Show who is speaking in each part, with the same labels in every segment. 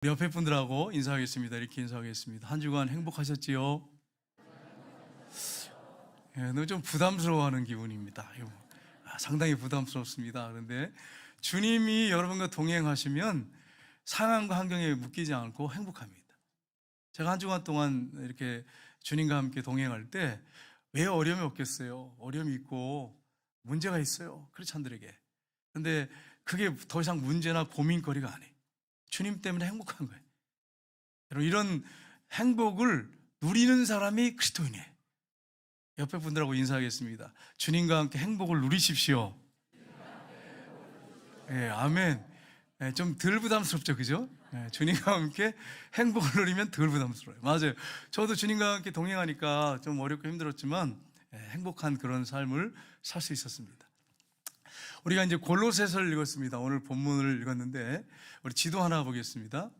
Speaker 1: 우리 옆에 분들하고 인사하겠습니다. 이렇게 인사하겠습니다. 한 주간 행복하셨지요? 너무 좀 부담스러워하는 기분입니다. 상당히 부담스럽습니다. 그런데 주님이 여러분과 동행하시면 상황과 환경에 묶이지 않고 행복합니다. 제가 한 주간 동안 이렇게 주님과 함께 동행할 때 왜 어려움이 없겠어요? 어려움이 있고 문제가 있어요, 크리스찬들에게. 그런데 그게 더 이상 문제나 고민거리가 아니에요. 주님 때문에 행복한 거예요. 여러분, 이런 행복을 누리는 사람이 그리스도인이에요. 옆에 분들하고 인사하겠습니다. 주님과 함께 행복을 누리십시오. 아멘. 좀 덜 부담스럽죠, 그죠? 주님과 함께 행복을 누리면 덜 부담스러워요. 맞아요. 저도 주님과 함께 동행하니까 좀 어렵고 힘들었지만 행복한 그런 삶을 살 수 있었습니다. 우리가 이제 골로새서를 읽었습니다. 오늘 본문을 읽었는데 우리 지도 하나 보겠습니다.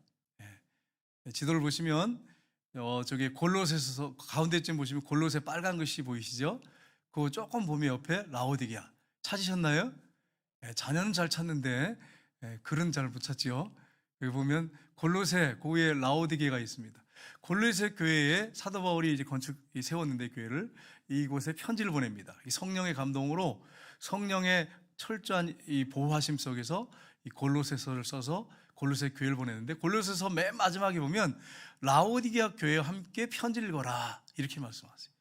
Speaker 1: 지도를 보시면 저기 골로새서 가운데쯤 보시면 골로새 빨간 글씨 보이시죠? 그거 조금 보면 옆에 라오디게아 찾으셨나요? 자녀는 잘 찾는데 글은 잘 못 찾지요. 여기 보면 골로새 그 위에 라오디게아가 있습니다. 골로새 교회에 사도 바울이 이제 세웠는데 교회를 이곳에 편지를 보냅니다. 이 성령의 감동으로 성령의 철저한 이 보호하심 속에서 이 골로새서를 써서 골로새 교회를 보냈는데 골로새서 맨 마지막에 보면 라오디게아 교회와 함께 편지를 읽어라 이렇게 말씀하세요.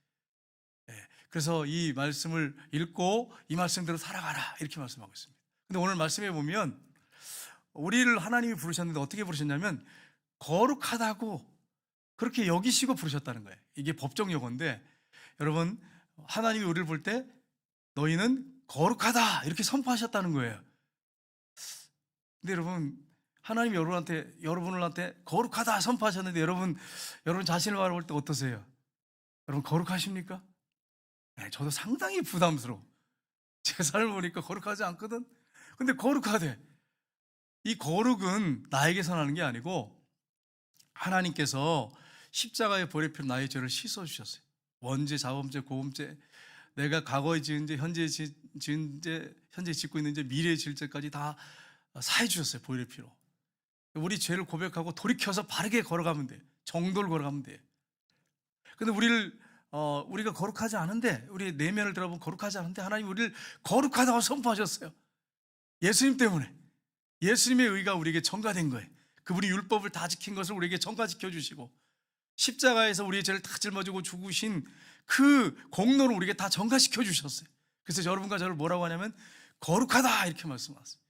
Speaker 1: 그래서 이 말씀을 읽고 이 말씀대로 살아가라 이렇게 말씀하고 있습니다. 근데 오늘 말씀에 보면 우리를 하나님이 부르셨는데 어떻게 부르셨냐면 거룩하다고 그렇게 여기시고 부르셨다는 거예요. 이게 법정 용어인데 여러분, 하나님이 우리를 볼 때 너희는 거룩하다 이렇게 선포하셨다는 거예요. 근데 여러분, 하나님이 여러분한테 거룩하다 선포하셨는데 여러분 자신을 바라볼 때 어떠세요? 여러분 거룩하십니까? 저도 상당히 부담스러워. 제 삶을 보니까 거룩하지 않거든. 근데 거룩하대. 이 거룩은 나에게서 나는 게 아니고 하나님께서 십자가에 버려 필요 나의 죄를 씻어주셨어요. 원죄, 자범죄, 고범죄, 내가 과거에 지은 죄, 현재 지은 죄, 현재 짓고 있는 죄, 미래에 지을 죄까지 다 사해 주셨어요. 보혈의 피로. 우리 죄를 고백하고 돌이켜서 바르게 걸어가면 돼요. 정도를 걸어가면 돼요. 근데 우리가 거룩하지 않은데, 우리 내면을 들어보면 거룩하지 않은데 하나님 우리를 거룩하다고 선포하셨어요. 예수님 때문에. 예수님의 의가 우리에게 전가된 거예요. 그분이 율법을 다 지킨 것을 우리에게 전가지켜 주시고 십자가에서 우리의 죄를 다 짊어지고 죽으신 그 공로를 우리에게 다 전가시켜 주셨어요. 그래서 여러분과 저를 뭐라고 하냐면 거룩하다 이렇게 말씀하세요.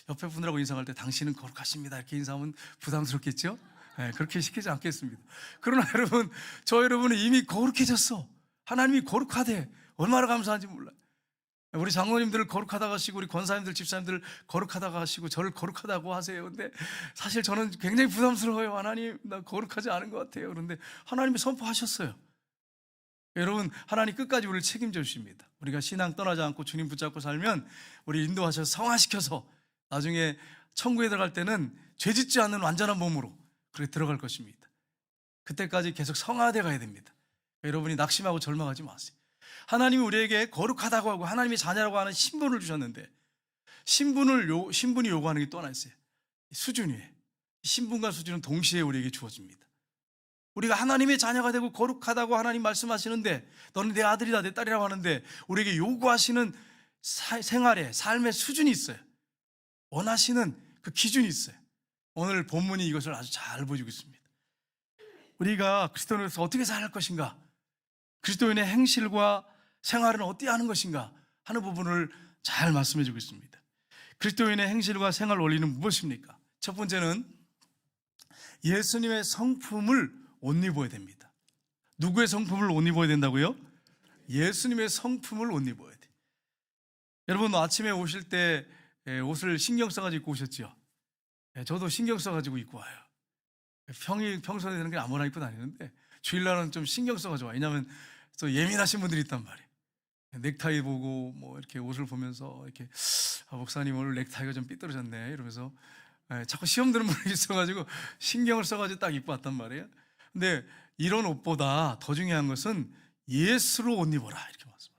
Speaker 1: 옆에 분들하고 인사할 때 당신은 거룩하십니다 이렇게 인사하면 부담스럽겠죠? 그렇게 시키지 않겠습니다. 그러나 여러분, 여러분은 이미 거룩해졌어. 하나님이 거룩하대. 얼마나 감사한지 몰라요. 우리 장로님들을 거룩하다고 하시고 우리 권사님들, 집사님들 거룩하다고 하시고 저를 거룩하다고 하세요. 근데 사실 저는 굉장히 부담스러워요. 하나님, 나 거룩하지 않은 것 같아요. 그런데 하나님이 선포하셨어요. 여러분, 하나님 끝까지 우리를 책임져 주십니다. 우리가 신앙 떠나지 않고 주님 붙잡고 살면 우리 인도하셔서 성화시켜서 나중에 천국에 들어갈 때는 죄짓지 않는 완전한 몸으로 그렇게 들어갈 것입니다. 그때까지 계속 성화돼 가야 됩니다. 여러분이 낙심하고 절망하지 마세요. 하나님이 우리에게 거룩하다고 하고 하나님의 자녀라고 하는 신분을 주셨는데 신분이 요구하는 게 또 하나 있어요. 수준이에요. 신분과 수준은 동시에 우리에게 주어집니다. 우리가 하나님의 자녀가 되고 거룩하다고 하나님 말씀하시는데 너는 내 아들이다 내 딸이라고 하는데 우리에게 요구하시는 생활의 삶의 수준이 있어요. 원하시는 그 기준이 있어요. 오늘 본문이 이것을 아주 잘 보여주고 있습니다. 우리가 그리스도인으로서 어떻게 살 것인가, 그리스도인의 행실과 생활은 어떻게 하는 것인가 하는 부분을 잘 말씀해 주고 있습니다. 그리스도인의 행실과 생활 원리는 무엇입니까? 첫 번째는 예수님의 성품을 옷 입어야 됩니다. 누구의 성품을 옷 입어야 된다고요? 예수님의 성품을 옷 입어야 돼요. 여러분, 아침에 오실 때 옷을 신경 써가지고 입고 오셨죠? 저도 신경 써가지고 입고 와요. 평소에 되는 게 아무나 입고 다니는데 주일날은 좀 신경 써가지고 와요. 왜냐하면 또 예민하신 분들이 있단 말이에요. 넥타이 보고 뭐 이렇게 옷을 보면서 이렇게 목사님 오늘 넥타이가 좀 삐뚤어졌네 이러면서 자꾸 시험 드는 분이 있어가지고 신경을 써가지고 딱 입고 왔단 말이에요. 근데 이런 옷보다 더 중요한 것은 예수로 옷 입어라 이렇게 말씀하세요.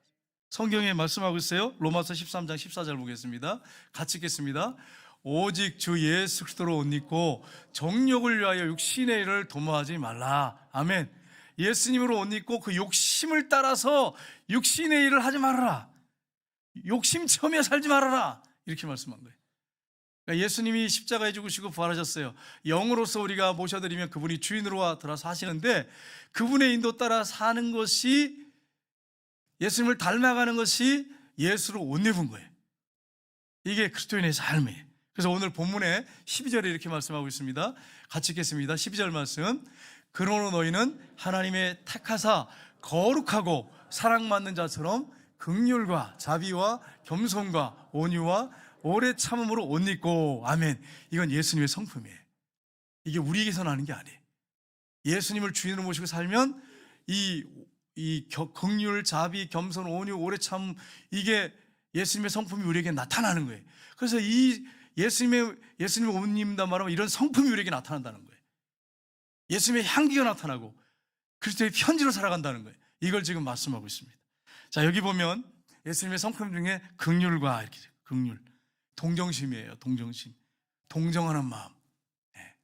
Speaker 1: 성경에 말씀하고 있어요. 로마서 13장 14절 보겠습니다. 같이 읽겠습니다. 오직 주 예수 그리스도로 옷 입고 정욕을 위하여 육신의 일을 도모하지 말라. 아멘. 예수님으로 옷 입고 그 욕심을 따라서 육신의 일을 하지 말아라. 욕심 체험에 살지 말아라. 이렇게 말씀한 거예요. 그러니까 예수님이 십자가에 죽으시고 부활하셨어요. 영으로서 우리가 모셔드리면 그분이 주인으로 들어서 하시는데, 그분의 인도 따라 사는 것이, 예수님을 닮아가는 것이 예수로 옷 입은 거예요. 이게 그리스도인의 삶이에요. 그래서 오늘 본문에 12절에 이렇게 말씀하고 있습니다. 같이 읽겠습니다. 12절 말씀. 그러므로 너희는 하나님의 택하사 거룩하고 사랑받는 자처럼 긍휼과 자비와 겸손과 온유와 오래 참음으로 옷 입고. 아멘. 이건 예수님의 성품이에요. 이게 우리에게서 나는 게 아니에요. 예수님을 주인으로 모시고 살면 긍휼, 자비, 겸손, 온유, 오래 참, 이게 예수님의 성품이 우리에게 나타나는 거예요. 그래서 이 예수님의 옷 입는단 말하면 이런 성품이 우리에게 나타난다는 거예요. 예수님의 향기가 나타나고 그리스도의 편지로 살아간다는 거예요. 이걸 지금 말씀하고 있습니다. 자, 여기 보면 예수님의 성품 중에 긍휼과, 이렇게 긍휼, 동정심이에요. 동정심, 동정하는 마음. 네.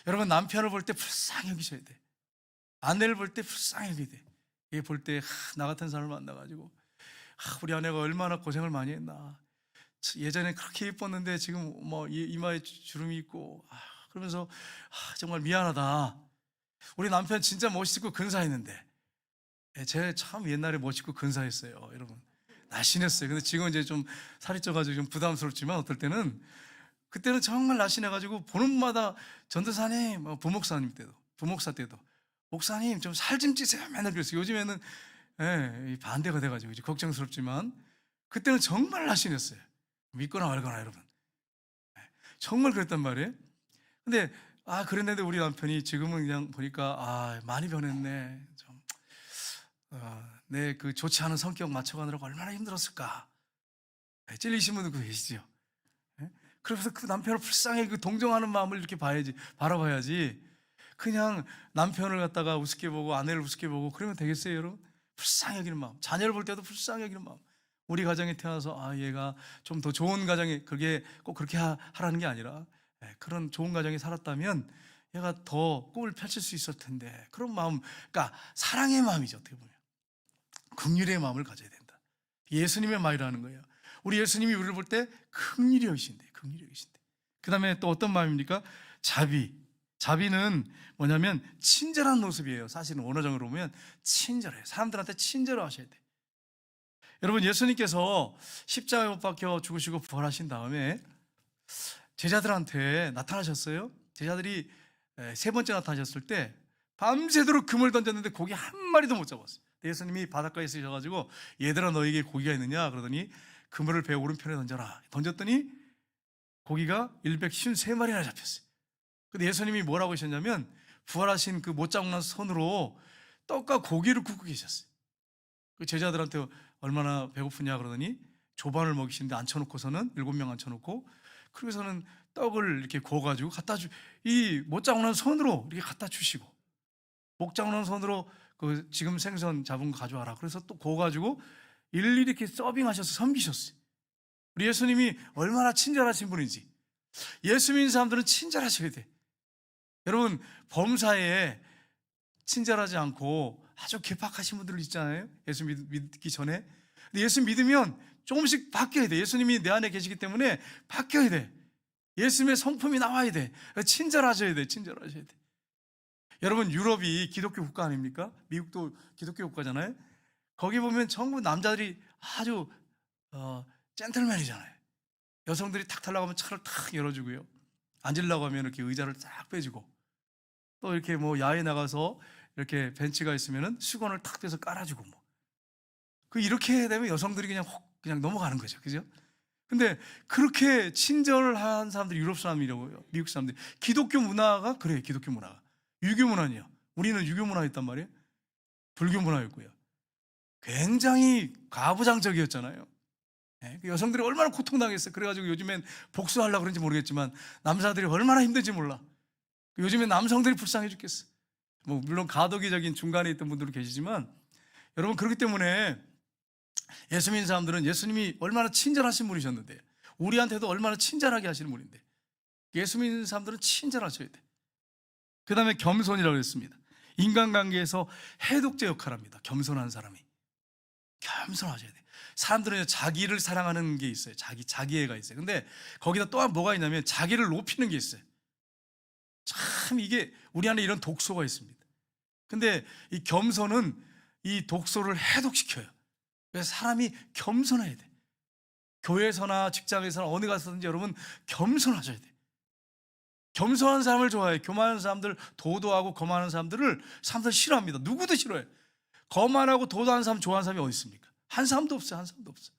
Speaker 1: 여러분, 남편을 볼 때 불쌍히 여기셔야 돼. 아내를 볼 때 불쌍히 여기셔야 돼. 이게 볼 때 나 같은 사람을 만나가지고 우리 아내가 얼마나 고생을 많이 했나. 예전에 그렇게 예뻤는데 지금 뭐 이마에 주름이 있고, 그러면서 정말 미안하다. 우리 남편 진짜 멋있고 근사했는데, 제 참 옛날에 멋있고 근사했어요. 여러분, 날씬했어요. 근데 지금 이제 좀 살이 쪄가지고 좀 부담스럽지만, 어떨 때는 그때는 정말 날씬해가지고 보는 마다 전도사님, 부목사 때도 목사님 좀 살 좀 찌세요 맨날 그랬어요. 요즘에는 반대가 돼가지고 이제 걱정스럽지만, 그때는 정말 날씬했어요. 믿거나 말거나 여러분, 정말 그랬단 말이에요. 근데 그랬는데 우리 남편이 지금은 그냥 보니까 많이 변했네. 좀 내 그 좋지 않은 성격 맞춰가느라고 얼마나 힘들었을까. 찔리신 분도 계시죠. 그래서 그 남편을 불쌍히 그 동정하는 마음을 이렇게 바라봐야지. 그냥 남편을 갖다가 우습게 보고 아내를 우습게 보고 그러면 되겠어요, 여러분? 불쌍히 여기는 마음, 자녀를 볼 때도 불쌍히 여기는 마음. 우리 가정에 태어나서 얘가 좀 더 좋은 가정에, 그게 꼭 그렇게 하라는 게 아니라, 그런 좋은 가정에 살았다면 얘가 더 꿈을 펼칠 수 있을 텐데, 그런 마음, 그러니까 사랑의 마음이죠. 어떻게 보면 긍휼의 마음을 가져야 된다. 예수님의 마음이라는 거예요. 우리 예수님이 우리를 볼 때 긍휼히 여기신대. 긍휼히 여기신대. 그 다음에 또 어떤 마음입니까? 자비는 뭐냐면 친절한 모습이에요. 사실은 원어적으로 보면 친절해요. 사람들한테 친절하셔야 돼. 여러분, 예수님께서 십자가에 못 박혀 죽으시고 부활하신 다음에 제자들한테 나타나셨어요. 제자들이 세 번째 나타나셨을 때 밤새도록 그물 던졌는데 고기 한 마리도 못 잡았어요. 예수님이 바닷가에 있으셔가지고 얘들아 너에게 고기가 있느냐 그러더니 그물을 배 오른편에 던져라. 던졌더니 고기가 153마리나 잡혔어요. 근데 예수님이 뭐라고 하셨냐면, 부활하신 그 못장난 손으로 떡과 고기를 굽고 계셨어요. 그 제자들한테 얼마나 배고프냐 그러더니 조반을 먹이시는데 앉혀놓고서는 7명 앉혀놓고, 그러고서는 떡을 이렇게 구워가지고 이 못장난 손으로 이렇게 갖다 주시고, 목장난 손으로 그 지금 생선 잡은 거 가져와라. 그래서 또 구워가지고 일일이 이렇게 서빙하셔서 섬기셨어요. 우리 예수님이 얼마나 친절하신 분인지. 예수 믿는 사람들은 친절하셔야 돼. 여러분, 범사에 친절하지 않고 아주 괴팍하신 분들 있잖아요. 예수 믿기 전에. 근데 예수 믿으면 조금씩 바뀌어야 돼. 예수님이 내 안에 계시기 때문에 바뀌어야 돼. 예수님의 성품이 나와야 돼. 친절하셔야 돼. 친절하셔야 돼. 여러분, 유럽이 기독교 국가 아닙니까? 미국도 기독교 국가잖아요. 거기 보면 전부 남자들이 아주 젠틀맨이잖아요. 여성들이 탁 타려고 하면 차를 탁 열어주고요. 앉으려고 하면 이렇게 의자를 딱 빼주고, 또 이렇게 뭐 야외 나가서 이렇게 벤치가 있으면은 수건을 탁 떼서 깔아주고, 이렇게 되면 여성들이 그냥 넘어가는 거죠. 그죠? 근데 그렇게 친절한 사람들이 유럽 사람이라고요. 미국 사람들. 기독교 문화가 그래요. 기독교 문화가. 유교 문화냐? 우리는 유교 문화였단 말이에요. 불교 문화였고요. 굉장히 가부장적이었잖아요. 여성들이 얼마나 고통당했어요. 그래가지고 요즘엔 복수하려고 그런지 모르겠지만 남자들이 얼마나 힘든지 몰라. 요즘엔 남성들이 불쌍해 죽겠어. 물론 가도기적인 중간에 있던 분들도 계시지만, 여러분, 그렇기 때문에 예수 믿는 사람들은 예수님이 얼마나 친절하신 분이셨는데, 우리한테도 얼마나 친절하게 하시는 분인데, 예수 믿는 사람들은 친절하셔야 돼. 그 다음에 겸손이라고 했습니다. 인간관계에서 해독제 역할을 합니다. 겸손한 사람이 겸손하셔야 돼. 사람들은 자기를 사랑하는 게 있어요. 자기애가 있어요. 근데 거기다 또한 뭐가 있냐면 자기를 높이는 게 있어요. 참 이게 우리 안에 이런 독소가 있습니다. 근데 이 겸손은 이 독소를 해독시켜요. 그래서 사람이 겸손해야 돼. 교회에서나 직장에서나 어디 가서든지 여러분 겸손하셔야 돼. 겸손한 사람을 좋아해요. 교만한 사람들, 도도하고 거만한 사람들 싫어합니다. 누구도 싫어해. 거만하고 도도한 사람 좋아하는 사람이 어디 있습니까? 한 사람도 없어요. 한 사람도 없어요.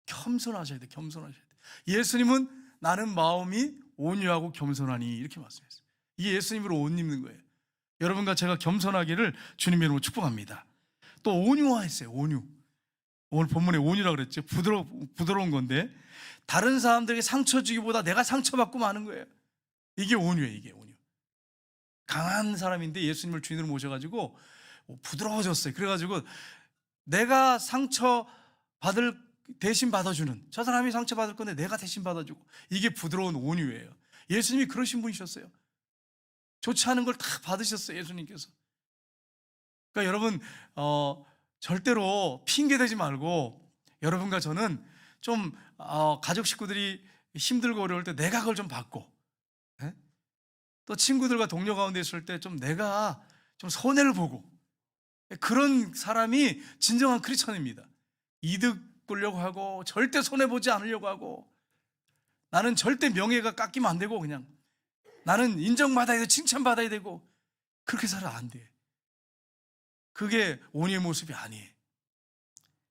Speaker 1: 겸손하셔야 돼. 겸손하셔야 돼. 예수님은 나는 마음이 온유하고 겸손하니 이렇게 말씀했어요. 이게 예수님으로 옷 입는 거예요. 여러분과 제가 겸손하기를 주님의 이름으로 축복합니다. 또 온유화했어요. 온유. 오늘 본문에 온유라고 그랬죠. 부드러운 건데 다른 사람들에게 상처 주기보다 내가 상처받고 마는 거예요. 이게 온유예요. 이게 온유. 강한 사람인데 예수님을 주인으로 모셔가지고 부드러워졌어요. 그래가지고 내가 상처 대신 받아주는, 저 사람이 상처 받을 건데 내가 대신 받아주고, 이게 부드러운 온유예요. 예수님이 그러신 분이셨어요. 좋지 않은 걸 다 받으셨어요. 예수님께서. 그러니까 여러분 절대로 핑계 대지 말고, 여러분과 저는 좀 가족 식구들이 힘들고 어려울 때 내가 그걸 좀 받고, 또 친구들과 동료 가운데 있을 때 좀 내가 좀 손해를 보고, 그런 사람이 진정한 크리스천입니다. 이득 보려고 하고 절대 손해보지 않으려고 하고, 나는 절대 명예가 깎이면 안 되고, 그냥 나는 인정받아야 되고 칭찬받아야 되고, 그렇게 살아 안 돼. 그게 온유의 모습이 아니에요.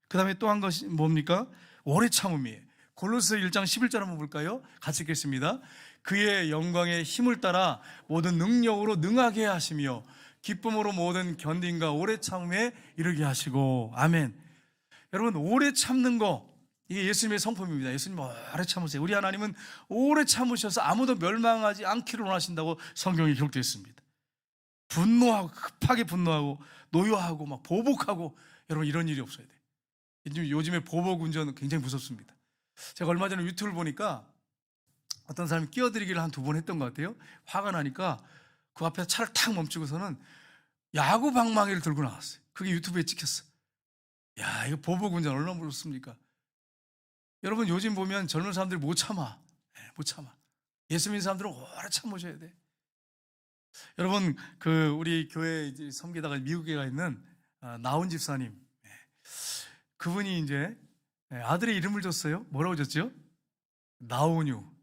Speaker 1: 그 다음에 또 한 것이 뭡니까? 오래 참음이에요. 골로새 1장 11절 한번 볼까요? 같이 읽겠습니다. 그의 영광의 힘을 따라 모든 능력으로 능하게 하시며 기쁨으로 모든 견딘과 오래 참음에 이르게 하시고. 아멘. 여러분, 오래 참는 거, 이게 예수님의 성품입니다. 예수님 오래 참으세요. 우리 하나님은 오래 참으셔서 아무도 멸망하지 않기를 원하신다고 성경에 기록되어 있습니다. 분노하고, 급하게 분노하고 노여하고 막 보복하고, 여러분 이런 일이 없어야 돼요. 요즘에 보복 운전은 굉장히 무섭습니다. 제가 얼마 전에 유튜브를 보니까 어떤 사람이 끼어들이기를 한 2번 했던 것 같아요. 화가 나니까 그 앞에 차를 탁 멈추고서는 야구 방망이를 들고 나왔어요. 그게 유튜브에 찍혔어. 야, 이거 보복 운전 얼마나 무섭습니까? 여러분 요즘 보면 젊은 사람들이 못 참아. 못 참아. 예수 믿는 사람들은 오래 참으셔야 돼. 여러분 우리 교회 이제 섬기다가 미국에 가 있는 나온 집사님, 그분이 이제 아들의 이름을 줬어요. 뭐라고 줬죠? 나온유.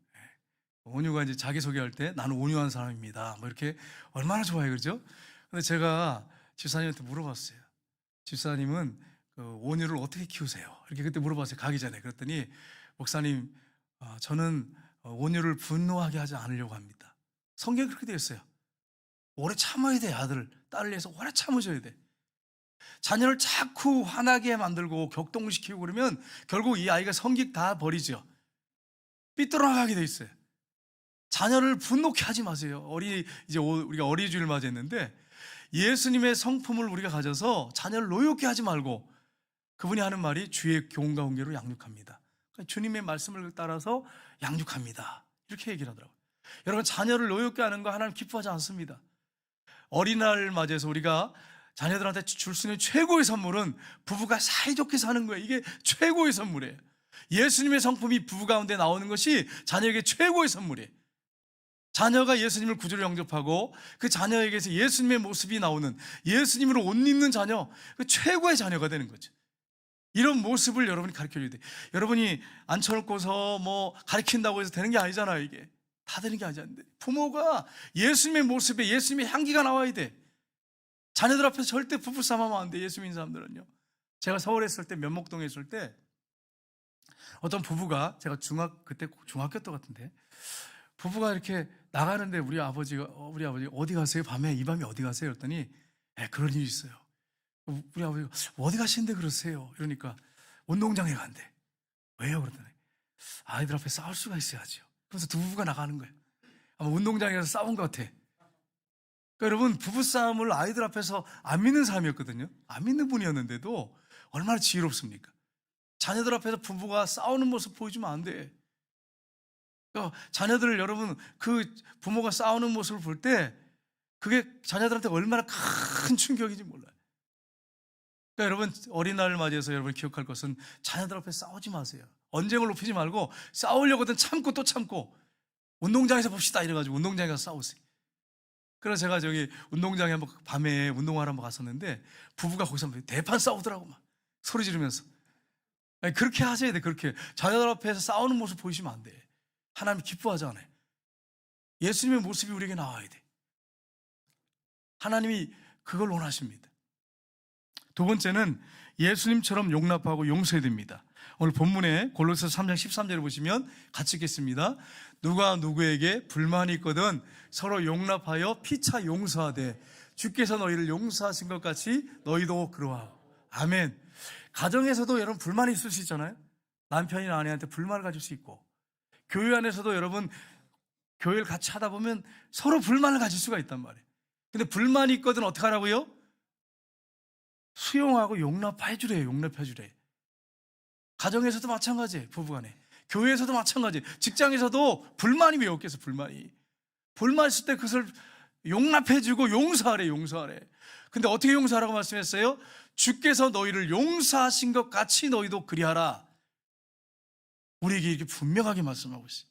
Speaker 1: 온유가 이제 자기소개할 때 나는 온유한 사람입니다. 뭐 이렇게 얼마나 좋아요, 그렇죠? 근데 제가 집사님한테 물어봤어요. 집사님은 온유를 어떻게 키우세요? 이렇게 그때 물어봤어요. 가기 전에. 그랬더니 목사님, 저는 온유를 분노하게 하지 않으려고 합니다. 성경에 그렇게 되어 있어요. 오래 참아야 돼. 아들, 딸을 위해서 오래 참으셔야 돼. 자녀를 자꾸 화나게 만들고 격동시키고 그러면 결국 이 아이가 성격 다 버리죠. 삐뚤어나가게 돼 있어요. 자녀를 분노케 하지 마세요. 이제 우리가 어린이주일 맞이했는데 예수님의 성품을 우리가 가져서 자녀를 노엽게 하지 말고, 그분이 하는 말이 주의 교훈과 훈계로 양육합니다. 그러니까 주님의 말씀을 따라서 양육합니다. 이렇게 얘기를 하더라고요. 여러분, 자녀를 노엽게 하는 거 하나님 기뻐하지 않습니다. 어린이날 맞이해서 우리가 자녀들한테 줄 수 있는 최고의 선물은 부부가 사이좋게 사는 거예요. 이게 최고의 선물이에요. 예수님의 성품이 부부 가운데 나오는 것이 자녀에게 최고의 선물이에요. 자녀가 예수님을 구주로 영접하고 그 자녀에게서 예수님의 모습이 나오는, 예수님으로 옷 입는 자녀, 그 최고의 자녀가 되는 거죠. 이런 모습을 여러분이 가르쳐줘야 돼요. 여러분이 앉혀놓고서 뭐 가르친다고 해서 되는 게 아니잖아요. 이게 다 되는 게 아니잖아요. 부모가 예수님의 모습에 예수님의 향기가 나와야 돼. 자녀들 앞에서 절대 부부싸움 하면 안 돼. 예수 믿는 사람들은요. 제가 서울에 있을 때, 면목동에 있을 때 어떤 부부가, 제가 그때 중학교 때 같은데, 부부가 이렇게 나가는데 우리 아버지가 어디 가세요? 이 밤에 어디 가세요? 그랬더니 그런 일이 있어요. 우리 아버지가 어디 가시는데 그러세요? 이러니까 운동장에 간대. 왜요? 그러더니 아이들 앞에 싸울 수가 있어야죠. 그래서 두 부부가 나가는 거예요. 아마 운동장에서 싸운 것 같아. 그러니까 여러분, 부부싸움을 아이들 앞에서 안 믿는 사람이었거든요. 안 믿는 분이었는데도 얼마나 지혜롭습니까? 자녀들 앞에서 부부가 싸우는 모습 보여주면 안 돼. 그러니까 자녀들을 여러분 그 부모가 싸우는 모습을 볼 때 그게 자녀들한테 얼마나 큰 충격인지 몰라요. 그러니까 여러분 어린이날을 맞이해서 여러분 기억할 것은 자녀들 앞에 싸우지 마세요. 언쟁을 높이지 말고 싸우려고든 참고 또 참고 운동장에서 봅시다 이래가지고 운동장에 가서 싸우세요. 그래서 제가 저기 운동장에 한번 밤에 운동하러 한번 갔었는데 부부가 거기서 대판 싸우더라고 막 소리 지르면서. 아니, 그렇게 하셔야 돼. 그렇게 자녀들 앞에서 싸우는 모습 보이시면 안 돼. 하나님 기뻐하지 않아요. 예수님의 모습이 우리에게 나와야 돼. 하나님이 그걸 원하십니다. 두 번째는 예수님처럼 용납하고 용서해야 됩니다. 오늘 본문에 골로새서 3장 13절을 보시면 같이 읽겠습니다. 누가 누구에게 불만이 있거든 서로 용납하여 피차 용서하되 주께서 너희를 용서하신 것 같이 너희도 그러하고. 아멘. 가정에서도 여러분 불만이 있을 수 있잖아요. 남편이나 아내한테 불만을 가질 수 있고, 교회 안에서도 여러분 교회를 같이 하다 보면 서로 불만을 가질 수가 있단 말이에요. 근데 불만이 있거든 어떻게 하라고요? 수용하고 용납해 주래요. 용납해 주래. 가정에서도 마찬가지예요. 부부간에. 교회에서도 마찬가지예요. 직장에서도 불만이 왜 없겠어. 불만 있을 때 그것을 용납해 주고 용서하래. 용서하래. 근데 어떻게 용서하라고 말씀했어요? 주께서 너희를 용서하신 것 같이 너희도 그리하라. 우리에게 이렇게 분명하게 말씀하고 있어요.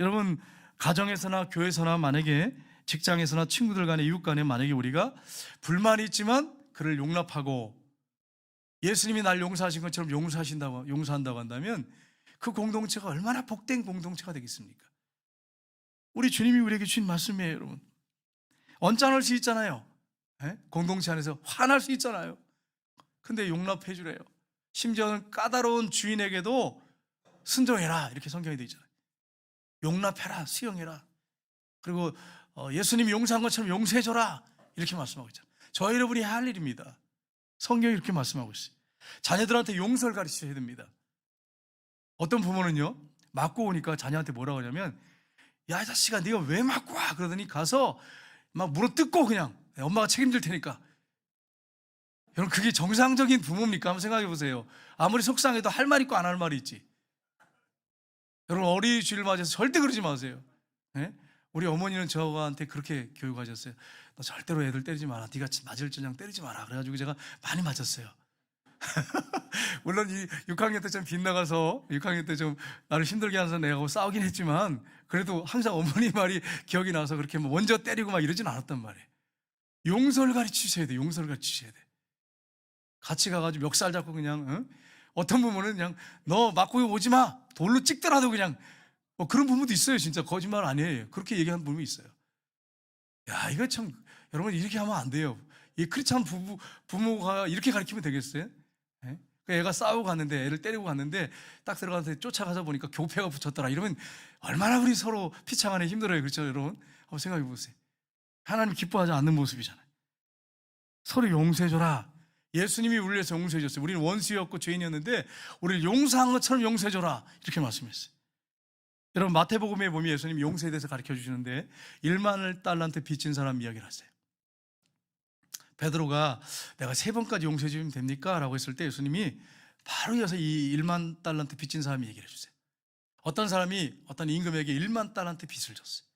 Speaker 1: 여러분 가정에서나 교회에서나 만약에 직장에서나 친구들 간에 이웃 간에 만약에 우리가 불만이 있지만 그를 용납하고 예수님이 날 용서하신 것처럼 용서한다고 한다면 그 공동체가 얼마나 복된 공동체가 되겠습니까? 우리 주님이 우리에게 주신 말씀이에요. 여러분 언짢을 수 있잖아요. 공동체 안에서 화날 수 있잖아요. 근데 용납해 주래요. 심지어는 까다로운 주인에게도 순종해라 이렇게 성경이 되어 있잖아요. 용납해라, 수용해라. 그리고 예수님이 용서한 것처럼 용서해줘라 이렇게 말씀하고 있잖아요. 저희 여러분이 할 일입니다. 성경이 이렇게 말씀하고 있어요. 자녀들한테 용서를 가르치셔야 됩니다. 어떤 부모는요 맞고 오니까 자녀한테 뭐라고 하냐면 야 이 자식아 네가 왜 맞고 와 그러더니 가서 막 물어뜯고 그냥 엄마가 책임질 테니까. 여러분 그게 정상적인 부모입니까? 한번 생각해 보세요. 아무리 속상해도 할 말 있고 안 할 말이 있지. 여러분 어린이 주일 맞아서 절대 그러지 마세요. 네? 우리 어머니는 저한테 그렇게 교육하셨어요. 너 절대로 애들 때리지 마라. 네가 맞을 전장 때리지 마라. 그래가지고 제가 많이 맞았어요. 물론 이 6학년 때 좀 빗나가서 6학년 때 좀 나를 힘들게 하면서 내가 싸우긴 했지만 그래도 항상 어머니 말이 기억이 나서 그렇게 먼저 때리고 막 이러진 않았단 말이에요. 용서를 가르치셔야 돼. 용서를 가르치셔야 돼. 같이 가가지고 멱살 잡고 그냥 어떤 부모는 그냥 너 맞고 오지 마. 돌로 찍더라도 그냥 그런 부모도 있어요. 진짜 거짓말 아니에요. 그렇게 얘기하는 부모도 있어요. 야 이거 참 여러분 이렇게 하면 안 돼요. 이 크리스찬 부모가 이렇게 가르치면 되겠어요? 애가 싸우고 갔는데 애를 때리고 갔는데 딱 들어가서 쫓아가서 보니까 교패가 붙였더라. 이러면 얼마나 우리 서로 피차간에 힘들어요. 그렇죠 여러분? 한번 생각해 보세요. 하나님 기뻐하지 않는 모습이잖아요. 서로 용서해줘라. 예수님이 우리를 위해서 용서해줬어요. 우리는 원수였고 죄인이었는데 우리를 용서한 것처럼 용서해줘라 이렇게 말씀했어요. 여러분 마태복음에 보면 예수님이 용서에 대해서 가르쳐 주시는데 1만 달란트 빚진 사람 이야기를 하세요. 베드로가 내가 3번까지 용서해 주면 됩니까? 라고 했을 때 예수님이 바로 이어서 이 1만 달란트 빚진 사람이 얘기를 해주세요. 어떤 사람이 어떤 임금에게 1만 달란트 빚을 졌어요.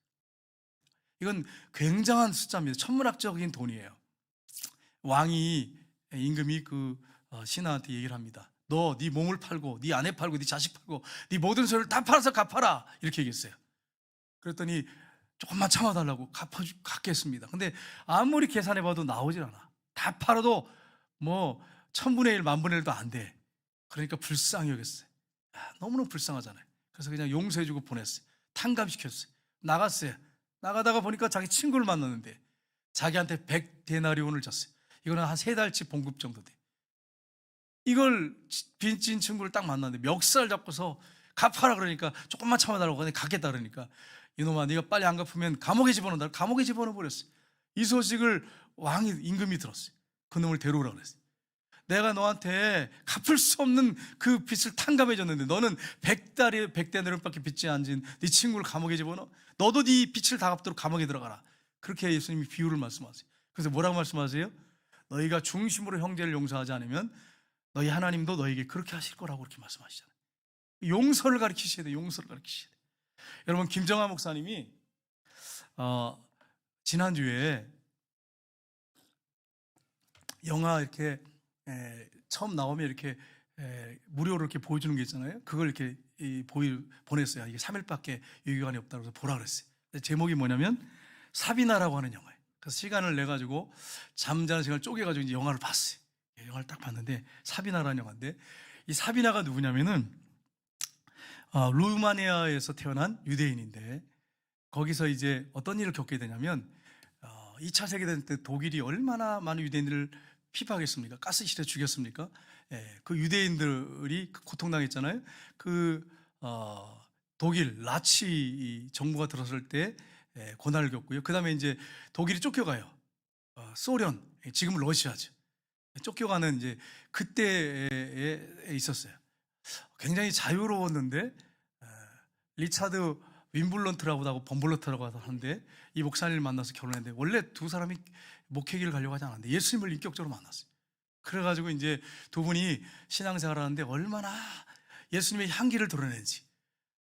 Speaker 1: 이건 굉장한 숫자입니다. 천문학적인 돈이에요. 왕이 임금이 그 신하한테 얘기를 합니다. 너 네 몸을 팔고 네 아내 팔고 네 자식 팔고 네 모든 소유를 다 팔아서 갚아라 이렇게 얘기했어요. 그랬더니 조금만 참아달라고 갚겠습니다. 근데 아무리 계산해봐도 나오질 않아. 다 팔아도 뭐 1000분의 1, 10,000분의 1도 안 돼. 그러니까 불쌍히 여겼어요. 너무너무 불쌍하잖아요. 그래서 그냥 용서해주고 보냈어요. 탕감시켰어요. 나갔어요. 나가다가 보니까 자기 친구를 만났는데 자기한테 100데나리온을 줬어요. 이거는 한 3달치 봉급 정도 돼. 이걸 빚진 친구를 딱 만났는데 멱살 잡고서 갚아라 그러니까 조금만 참아달라고 하니 갚겠다 그러니까 이놈아 네가 빨리 안 갚으면 감옥에 집어넣는다. 감옥에 집어넣어 버렸어요. 이 소식을 왕이 임금이 들었어요. 그 놈을 데려오라 그랬어요. 내가 너한테 갚을 수 없는 그 빚을 탕감해 줬는데 너는 100데나리온밖에 빚지 않은 네 친구를 감옥에 집어넣어. 너도 네 빚을 다 갚도록 감옥에 들어가라. 그렇게 예수님이 비유를 말씀하세요. 그래서 뭐라고 말씀하세요? 너희가 중심으로 형제를 용서하지 않으면 너희 하나님도 너희에게 그렇게 하실 거라고 그렇게 말씀하시잖아요. 용서를 가르치셔야 돼요. 용서를 가르치셔야 돼요. 여러분, 김정하 목사님이 지난주에 영화 이렇게 처음 나오면 이렇게 무료로 이렇게 보여주는 게 있잖아요. 그걸 이렇게 보냈어요. 이게 3일밖에 유효기간이 없다고 해서 보라 그랬어요. 제목이 뭐냐면 사비나라고 하는 영화예요. 그래서 시간을 내 가지고 잠자는 시간을 쪼개 가지고 이제 영화를 봤어요. 영화를 딱 봤는데 사비나라는 영화인데, 이 사비나가 누구냐면은 루마니아에서 태어난 유대인인데, 거기서 이제 어떤 일을 겪게 되냐면 2차 세계대전 때 독일이 얼마나 많은 유대인들을 피파하겠습니까? 가스실에 죽였습니까? 그 유대인들이 고통당했잖아요. 독일 나치 정부가 들어설 때 고난을 겪고요. 그 다음에 이제 독일이 쫓겨가요. 소련, 지금 러시아죠. 쫓겨가는 이제 그때에 있었어요. 굉장히 자유로웠는데 리차드 윈블런트라고 하고 범블러트라고 하는데, 이 목사님을 만나서 결혼했는데 원래 두 사람이 목회기를 가려고 하지 않았는데 예수님을 인격적으로 만났어요. 그래가지고 이제 두 분이 신앙생활을 하는데 얼마나 예수님의 향기를 드러내는지,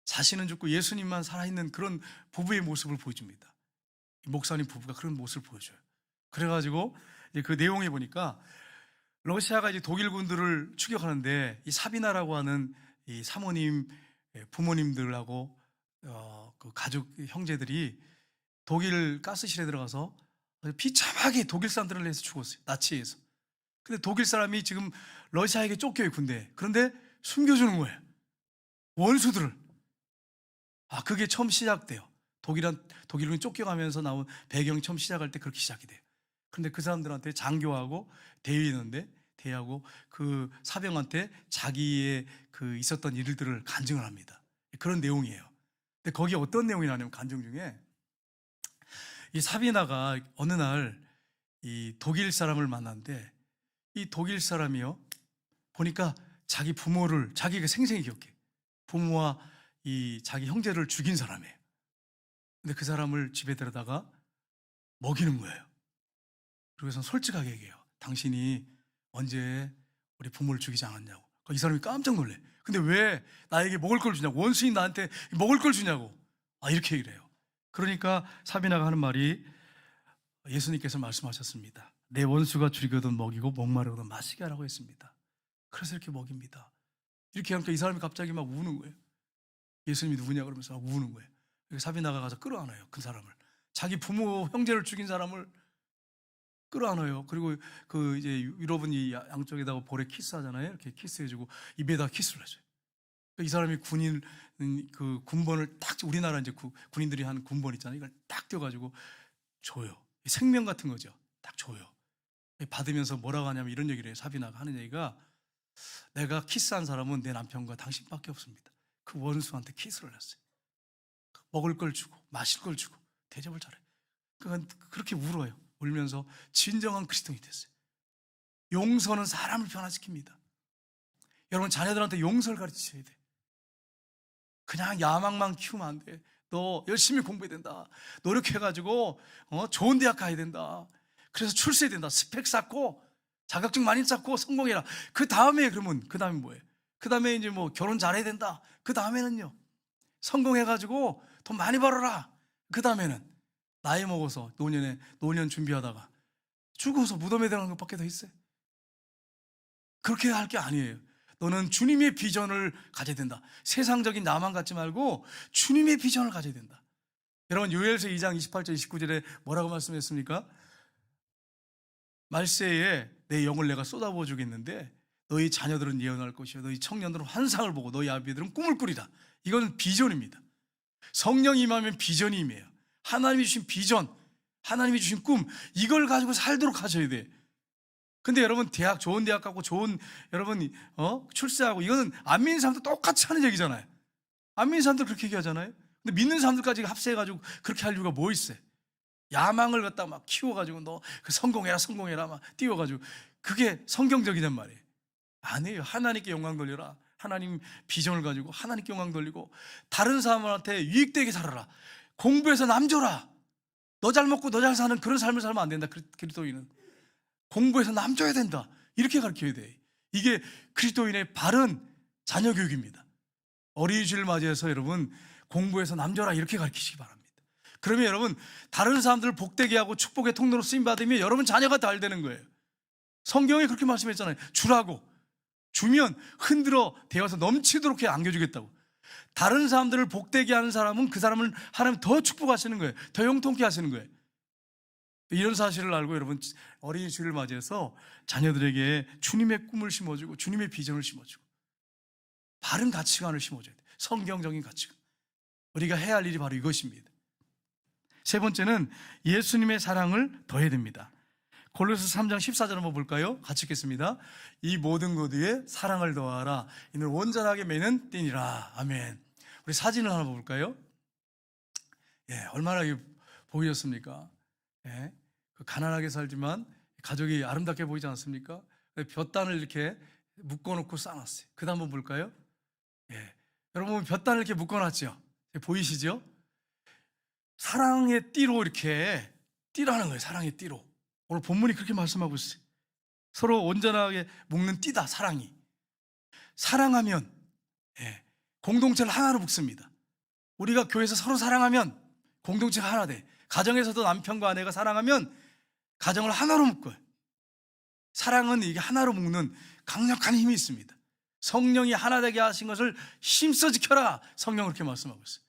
Speaker 1: 자신은 죽고 예수님만 살아있는 그런 부부의 모습을 보여줍니다. 목사님 부부가 그런 모습을 보여줘요. 그래가지고 이제 그 내용에 보니까 러시아가 이제 독일군들을 추격하는데, 이 사비나라고 하는 이 사모님, 부모님들하고 그 가족 형제들이 독일 가스실에 들어가서 비참하게 독일 사람들을 내서 죽었어요. 나치에서. 근데 독일 사람이 지금 러시아에게 쫓겨요, 군대에. 그런데 숨겨주는 거예요, 원수들을. 그게 처음 시작돼요. 독일군이 쫓겨가면서 나온 배경이 처음 시작할 때 그렇게 시작이 돼요. 그런데 그 사람들한테 장교하고 대위했는데, 대하고 그 사병한테 자기의 그 있었던 일들을 간증을 합니다. 그런 내용이에요. 근데 거기에 어떤 내용이 나냐면, 간증 중에 이 사비나가 어느 날 이 독일 사람을 만났는데, 이 독일 사람이요, 보니까 자기 부모를 자기가 생생히 기억해. 부모와 이 자기 형제를 죽인 사람이에요. 근데 그 사람을 집에 데려다가 먹이는 거예요. 그래서 솔직하게 얘기해요. 당신이 언제 우리 부모를 죽이지 않았냐고. 이 사람이 깜짝 놀래. 근데 왜 나에게 먹을 걸 주냐고, 원수인 나한테 먹을 걸 주냐고. 이렇게 얘기를 해요. 그러니까 사비나가 하는 말이, 예수님께서 말씀하셨습니다. 내 원수가 죽이거든 먹이고 목마르거든 마시게 하라고 했습니다. 그래서 이렇게 먹입니다. 이렇게 하니까 이 사람이 갑자기 막 우는 거예요. 예수님이 누구냐 그러면서 막 우는 거예요. 사비나가 가서 끌어안아요, 그 사람을. 자기 부모 형제를 죽인 사람을 끌어안아요. 그리고 그 이제 유럽은 이 양쪽에다가 볼에 키스하잖아요. 이렇게 키스해주고 입에다 키스를 해줘요. 이 사람이 그 군번을 딱, 우리나라 이제 군인들이 하는 군번 있잖아요. 이걸 딱 떼어가지고 줘요. 생명 같은 거죠. 딱 줘요. 받으면서 뭐라고 하냐면 이런 얘기를 해요. 사비나가 하는 얘기가, 내가 키스한 사람은 내 남편과 당신밖에 없습니다. 그 원수한테 키스를 했어요. 먹을 걸 주고 마실 걸 주고 대접을 잘해요. 그렇게 울어요. 울면서 진정한 그리스도인이 됐어요. 용서는 사람을 변화시킵니다. 여러분, 자녀들한테 용서를 가르치셔야 돼. 그냥 야망만 키우면 안 돼. 너 열심히 공부해야 된다. 노력해가지고 좋은 대학 가야 된다. 그래서 출세해야 된다. 스펙 쌓고 자격증 많이 쌓고 성공해라. 그 다음에 뭐예요? 그 다음에 이제 뭐 결혼 잘해야 된다. 그 다음에는요, 성공해가지고 돈 많이 벌어라. 그 다음에는 나이 먹어서 노년 준비하다가 죽어서 무덤에 들어가는 것밖에 더 있어요? 그렇게 할 게 아니에요. 너는 주님의 비전을 가져야 된다. 세상적인 나만 갖지 말고 주님의 비전을 가져야 된다. 여러분, 요엘서 2장 28절 29절에 뭐라고 말씀했습니까? 말세에 내 영을 내가 쏟아부어 주겠는데 너희 자녀들은 예언할 것이요 너희 청년들은 환상을 보고 너희 아비들은 꿈을 꾸리라. 이건 비전입니다. 성령이 임하면 비전이 임해요. 하나님이 주신 비전, 하나님이 주신 꿈, 이걸 가지고 살도록 하셔야 돼. 근데 여러분, 좋은 대학 가고 여러분 출세하고, 이거는 안 믿는 사람도 똑같이 하는 얘기잖아요. 안 믿는 사람들 그렇게 얘기하잖아요. 근데 믿는 사람들까지 합세해가지고 그렇게 할 이유가 뭐 있어요? 야망을 갖다 막 키워가지고 너 성공해라 막 띄워가지고, 그게 성경적이란 말이에요. 아니에요. 하나님께 영광 돌려라. 하나님 비전을 가지고 하나님께 영광 돌리고 다른 사람한테 유익되게 살아라. 공부해서 남 줘라. 너 잘 먹고 너 잘 사는 그런 삶을 살면 안 된다. 그리스도인은 공부해서 남 줘야 된다. 이렇게 가르쳐야 돼. 이게 그리스도인의 바른 자녀 교육입니다. 어린이집을 맞이해서 여러분, 공부해서 남줘라 이렇게 가르치시기 바랍니다. 그러면 여러분 다른 사람들을 복되게 하고 축복의 통로로 쓰임받으면 여러분 자녀가 잘 되는 거예요. 성경에 그렇게 말씀했잖아요. 주라고. 주면 흔들어 대어서 넘치도록 안겨주겠다고. 다른 사람들을 복되게 하는 사람은 그 사람을 하나님 더 축복하시는 거예요. 더 형통케 하시는 거예요. 이런 사실을 알고 여러분 어린이 주일을 맞이해서 자녀들에게 주님의 꿈을 심어주고 주님의 비전을 심어주고 바른 가치관을 심어줘야 돼요. 성경적인 가치관. 우리가 해야 할 일이 바로 이것입니다. 세 번째는 예수님의 사랑을 더해야 됩니다. 골로새 3장 14절 한번 볼까요? 같이 읽겠습니다. 이 모든 것 위에 사랑을 더하라. 이는 온전하게 매는 띠니라. 아멘. 우리 사진을 하나 볼까요? 예, 얼마나 보기 좋습니까? 예, 가난하게 살지만 가족이 아름답게 보이지 않습니까? 볕단을 이렇게 묶어놓고 쌓아놨어요. 그 다음 한번 볼까요? 예, 여러분 볕단을 이렇게 묶어놨죠? 보이시죠? 사랑의 띠로 이렇게 띠라는 거예요. 사랑의 띠로. 오늘 본문이 그렇게 말씀하고 있어요. 서로 온전하게 묶는 띠다. 사랑이. 사랑하면 공동체를 하나로 묶습니다. 우리가 교회에서 서로 사랑하면 공동체가 하나 돼. 가정에서도 남편과 아내가 사랑하면 가정을 하나로 묶어요. 사랑은 이게 하나로 묶는 강력한 힘이 있습니다. 성령이 하나 되게 하신 것을 힘써 지켜라. 성경은 그렇게 말씀하고 있어요.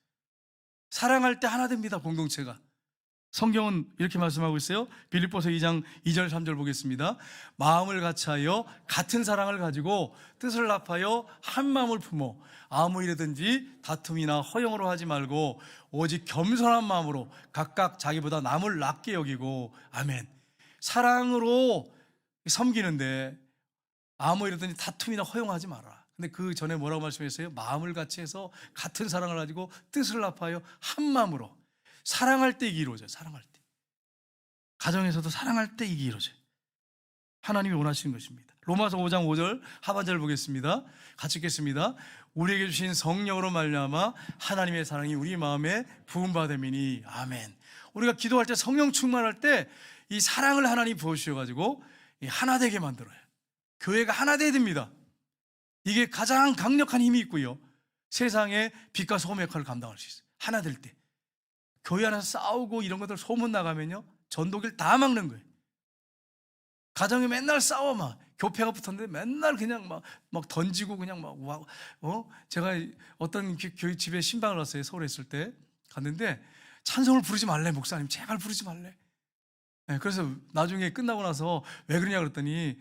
Speaker 1: 사랑할 때 하나 됩니다. 공동체가. 성경은 이렇게 말씀하고 있어요. 빌립보서 2장 2절 3절 보겠습니다. 마음을 같이하여 같은 사랑을 가지고 뜻을 합하여 한 마음을 품어 아무 일이든지 다툼이나 허영으로 하지 말고 오직 겸손한 마음으로 각각 자기보다 남을 낫게 여기고. 아멘. 사랑으로 섬기는데 아무 일이든지 다툼이나 허용하지 마라. 근데 그 전에 뭐라고 말씀했어요? 마음을 같이 해서 같은 사랑을 가지고 뜻을 합하여 한 마음으로. 사랑할 때 이게 이루어져요. 사랑할 때. 가정에서도 사랑할 때 이게 이루어져요. 하나님이 원하시는 것입니다. 로마서 5장 5절 하반절 보겠습니다. 같이 읽겠습니다. 우리에게 주신 성령으로 말미암아 하나님의 사랑이 우리 마음에 부음받음이니. 아멘. 우리가 기도할 때 성령 충만할 때 이 사랑을 하나님 부어주셔가지고 하나 되게 만들어요. 교회가 하나 되어야 됩니다. 이게 가장 강력한 힘이 있고요. 세상에 빛과 소금의 역할을 감당할 수 있어요. 하나 될 때. 교회 안에서 싸우고 이런 것들 소문 나가면요 전도기를 다 막는 거예요. 가정에 맨날 싸워 막 교패가 붙었는데 맨날 그냥 막 던지고 그냥 제가 어떤 교회 집에 신방을 왔어요. 서울에 있을 때 갔는데 찬송을 부르지 말래. 목사님 제발 부르지 말래. 그래서 나중에 끝나고 나서 왜 그러냐 그랬더니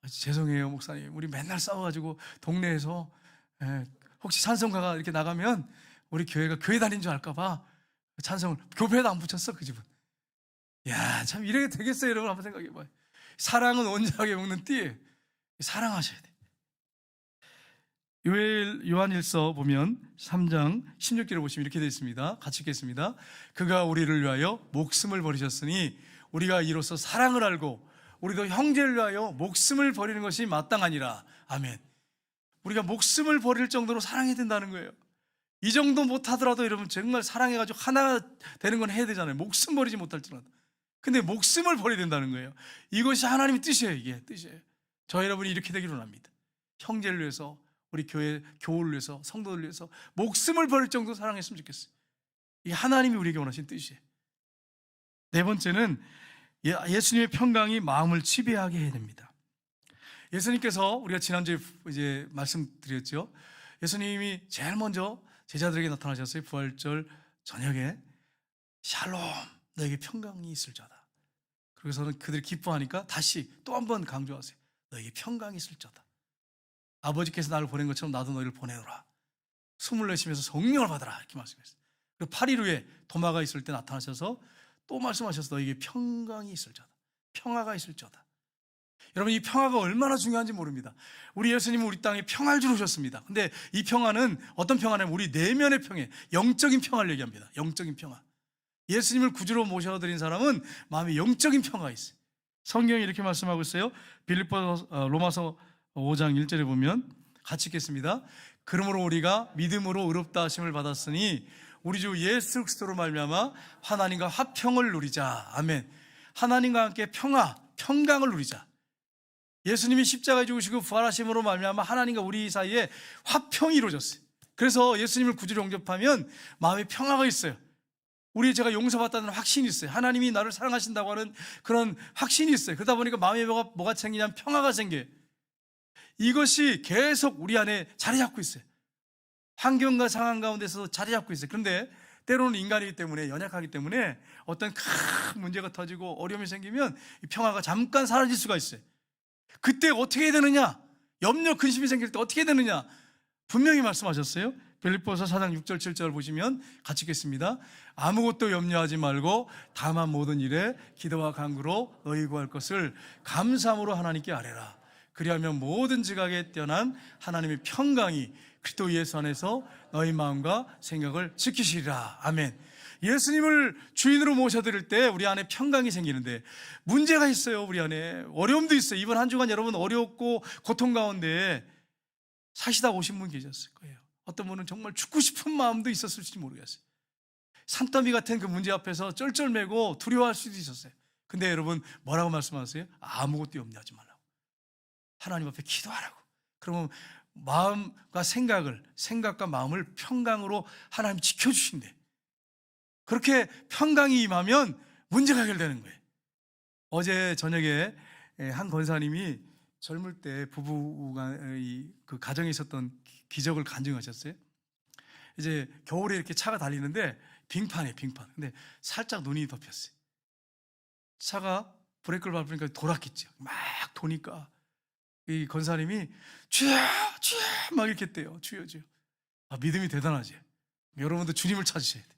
Speaker 1: 죄송해요 목사님 우리 맨날 싸워가지고 동네에서 혹시 찬송가가 이렇게 나가면 우리 교회가 교회 다닌 줄 알까봐 찬송을 교배에도 안 붙였어 그 집은. 야, 참 이래야 되겠어요 여러분. 한번 생각해봐요. 사랑은 온전하게 먹는 띠. 사랑하셔야 돼. 요한일서 보면 3장 16절을 보시면 이렇게 되어 있습니다. 같이 읽겠습니다. 그가 우리를 위하여 목숨을 버리셨으니 우리가 이로써 사랑을 알고 우리도 형제를 위하여 목숨을 버리는 것이 마땅하니라. 아멘. 우리가 목숨을 버릴 정도로 사랑해야 된다는 거예요. 이 정도 못하더라도 여러분 정말 사랑해가지고 하나 되는 건 해야 되잖아요. 목숨 버리지 못할지라도. 근데 목숨을 버려야 된다는 거예요. 이것이 하나님의 뜻이에요. 이게 뜻이에요. 저 여러분이 이렇게 되기를 원합니다. 형제를 위해서 우리 교회 교우를 위해서 성도들 위해서 목숨을 버릴 정도로 사랑했으면 좋겠어요. 이게 하나님이 우리에게 원하신 뜻이에요. 네 번째는 예수님의 평강이 마음을 지배하게 해야 됩니다. 예수님께서 우리가 지난주에 이제 말씀드렸죠. 예수님이 제일 먼저 제자들에게 나타나셨어요. 부활절 저녁에 샬롬 너에게 평강이 있을저다. 그래서는 그들이 기뻐하니까 다시 또 한 번 강조하세요. 너에게 평강이 있을저다. 아버지께서 나를 보낸 것처럼 나도 너희를 보내노라. 숨을 내쉬면서 성령을 받아라 이렇게 말씀했어요. 그리고 8일 후에 도마가 있을 때 나타나셔서 또 말씀하셔서 너에게 평강이 있을저다. 평화가 있을저다. 여러분 이 평화가 얼마나 중요한지 모릅니다. 우리 예수님은 우리 땅에 평화를 주셨습니다. 근데 이 평화는 어떤 평화냐면 우리 내면의 평화, 영적인 평화를 얘기합니다. 영적인 평화. 예수님을 구주로 모셔드린 사람은 마음에 영적인 평화가 있어요. 성경이 이렇게 말씀하고 있어요. 로마서 5장 1절에 보면 같이 읽겠습니다. 그러므로 우리가 믿음으로 의롭다 하심을 받았으니 우리 주 예수 그리스도로 말미암아 하나님과 화평을 누리자. 아멘. 하나님과 함께 평강을 누리자. 예수님이 십자가에 죽으시고 부활하심으로 말미암아 하나님과 우리 사이에 화평이 이루어졌어요. 그래서 예수님을 구주로 영접하면 마음에 평화가 있어요. 제가 용서받다는 확신이 있어요. 하나님이 나를 사랑하신다고 하는 그런 확신이 있어요. 그러다 보니까 마음에 뭐가 생기냐면 평화가 생겨요. 이것이 계속 우리 안에 자리 잡고 있어요. 환경과 상황 가운데서 자리 잡고 있어요. 그런데 때로는 인간이기 때문에, 연약하기 때문에 어떤 큰 문제가 터지고 어려움이 생기면 이 평화가 잠깐 사라질 수가 있어요. 그때 어떻게 해야 되느냐? 염려, 근심이 생길 때 어떻게 해야 되느냐? 분명히 말씀하셨어요. 빌립보서 4장 6절 7절 보시면 같이 읽겠습니다. 아무것도 염려하지 말고 다만 모든 일에 기도와 간구로 너희 구할 것을 감사함으로 하나님께 아뢰라. 그리하면 모든 지각에 뛰어난 하나님의 평강이 그리스도 예수 안에서 너희 마음과 생각을 지키시리라. 아멘. 예수님을 주인으로 모셔드릴 때 우리 안에 평강이 생기는데 문제가 있어요. 우리 안에 어려움도 있어요. 이번 한 주간 여러분 어렵고 고통 가운데 사시다 오신 분 계셨을 거예요. 어떤 분은 정말 죽고 싶은 마음도 있었을지 모르겠어요. 산더미 같은 그 문제 앞에서 쩔쩔매고 두려워할 수도 있었어요. 근데 여러분 뭐라고 말씀하세요? 아무것도 염려하지 말라고. 하나님 앞에 기도하라고. 그러면 마음과 생각과 마음을 평강으로 하나님 지켜주신대. 그렇게 평강이 임하면 문제가 해결되는 거예요. 어제 저녁에 한 권사님이 젊을 때 부부가 그 가정에 있었던 기적을 간증하셨어요. 이제 겨울에 이렇게 차가 달리는데 빙판이에요, 빙판. 근데 살짝 눈이 덮였어요. 차가 브레이크를 밟으니까 돌았겠죠. 막 도니까 이 권사님이 주여 주여 막 이렇게 했대요. 주여 주여. 믿음이 대단하지. 여러분도 주님을 찾으셔야 돼.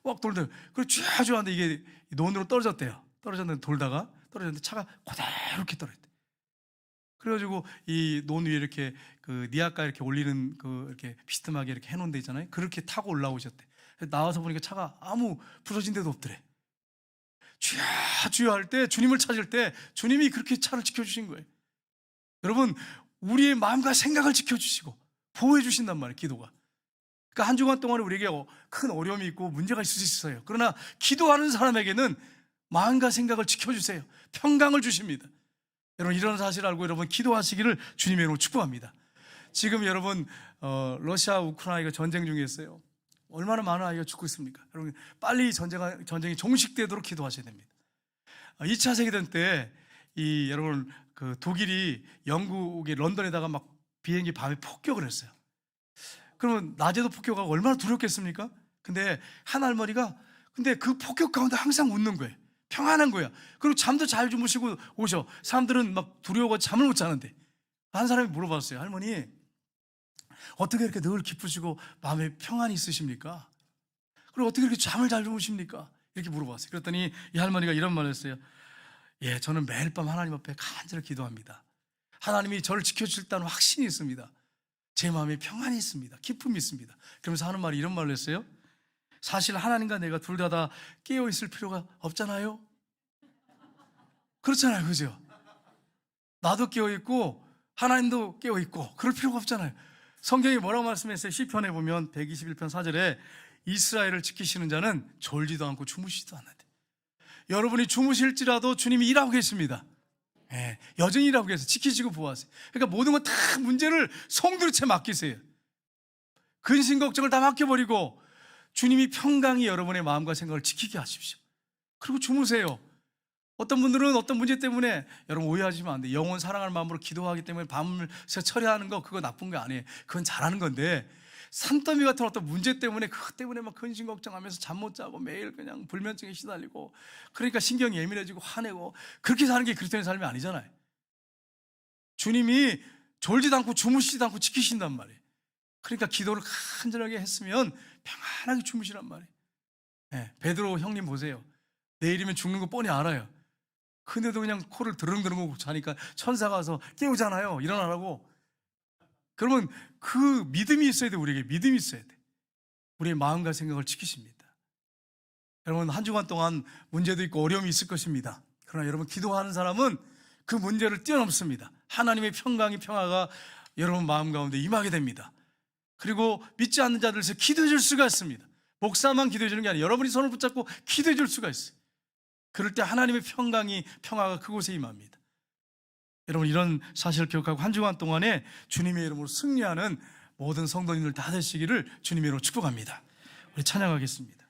Speaker 1: 막 돌다 그리고 주여 주여 하는데 이게 논으로 떨어졌대요. 떨어졌는데 돌다가 떨어졌는데 차가 그대로 이렇게 떨어졌대. 그래가지고 이 논 위에 이렇게 그 니아까 이렇게 올리는 그 이렇게 비스듬하게 이렇게 해놓은 데 있잖아요. 그렇게 타고 올라오셨대. 나와서 보니까 차가 아무 부서진 데도 없더래. 주여 주여 할 때, 주님을 찾을 때 주님이 그렇게 차를 지켜주신 거예요. 여러분 우리의 마음과 생각을 지켜주시고 보호해 주신단 말이에요. 기도가. 그러니까 한 주간 동안에 우리에게 큰 어려움이 있고 문제가 있을 수 있어요. 그러나 기도하는 사람에게는 마음과 생각을 지켜주세요. 평강을 주십니다. 여러분 이런 사실을 알고 여러분 기도하시기를 주님의 이름으로 축복합니다. 지금 여러분 러시아 우크라이나가 전쟁 중에 있어요. 얼마나 많은 아이가 죽고 있습니까? 여러분 빨리 전쟁이 종식되도록 기도하셔야 됩니다. 2차 세계대전 때 여러분 그 독일이 영국의 런던에다가 막 비행기 밤에 폭격을 했어요. 그러면 낮에도 폭격하고 얼마나 두렵겠습니까? 근데 한 할머니가 근데 그 폭격 가운데 항상 웃는 거예요. 평안한 거야. 그리고 잠도 잘 주무시고 오셔. 사람들은 막 두려워서 잠을 못 자는데 한 사람이 물어봤어요. 할머니 어떻게 이렇게 늘 기쁘시고 마음에 평안이 있으십니까? 그리고 어떻게 이렇게 잠을 잘 주무십니까? 이렇게 물어봤어요. 그랬더니 이 할머니가 이런 말을 했어요. 예, 저는 매일 밤 하나님 앞에 간절히 기도합니다. 하나님이 저를 지켜주실다는 확신이 있습니다. 제 마음에 평안이 있습니다. 기쁨이 있습니다. 그러면서 하는 말이 이런 말을 했어요. 사실 하나님과 내가 둘 다 깨어있을 필요가 없잖아요. 그렇잖아요, 그죠? 나도 깨어있고 하나님도 깨어있고 그럴 필요가 없잖아요. 성경이 뭐라고 말씀했어요? 시편에 보면 121편 4절에 이스라엘을 지키시는 자는 졸지도 않고 주무시지도 않는데, 여러분이 주무실지라도 주님이 일하고 계십니다. 예, 여전히 일하고 계세요. 지키시고 보호하세요. 그러니까 모든 건 다 문제를 송두리째 맡기세요. 근심 걱정을 다 맡겨버리고 주님이 평강히 여러분의 마음과 생각을 지키게 하십시오. 그리고 주무세요. 어떤 분들은 어떤 문제 때문에, 여러분 오해하시면 안 돼요. 영혼 사랑하는 마음으로 기도하기 때문에 밤을 새 처리하는 거 그거 나쁜 거 아니에요. 그건 잘하는 건데 산더미 같은 어떤 문제 때문에 그것 때문에 막 근심 걱정하면서 잠 못 자고 매일 그냥 불면증에 시달리고, 그러니까 신경이 예민해지고 화내고, 그렇게 사는 게 그리스도인의 삶이 아니잖아요. 주님이 졸지도 않고 주무시지도 않고 지키신단 말이에요. 그러니까 기도를 간절하게 했으면 평안하게 주무시란 말이에요. 네, 베드로 형님 보세요. 내일이면 죽는 거 뻔히 알아요. 근데도 그냥 코를 드릉드릉 자니까 천사가 와서 깨우잖아요. 일어나라고. 그러면 그 믿음이 있어야 돼. 우리에게 믿음이 있어야 돼. 우리의 마음과 생각을 지키십니다. 여러분 한 주간 동안 문제도 있고 어려움이 있을 것입니다. 그러나 여러분 기도하는 사람은 그 문제를 뛰어넘습니다. 하나님의 평화가 여러분 마음 가운데 임하게 됩니다. 그리고 믿지 않는 자들에서 기도해 줄 수가 있습니다. 목사만 기도해 주는 게 아니라 여러분이 손을 붙잡고 기도해 줄 수가 있어요. 그럴 때 하나님의 평화가 그곳에 임합니다. 여러분 이런 사실을 기억하고 한 주간 동안에 주님의 이름으로 승리하는 모든 성도님들 다 되시기를 주님으로 축복합니다. 우리 찬양하겠습니다.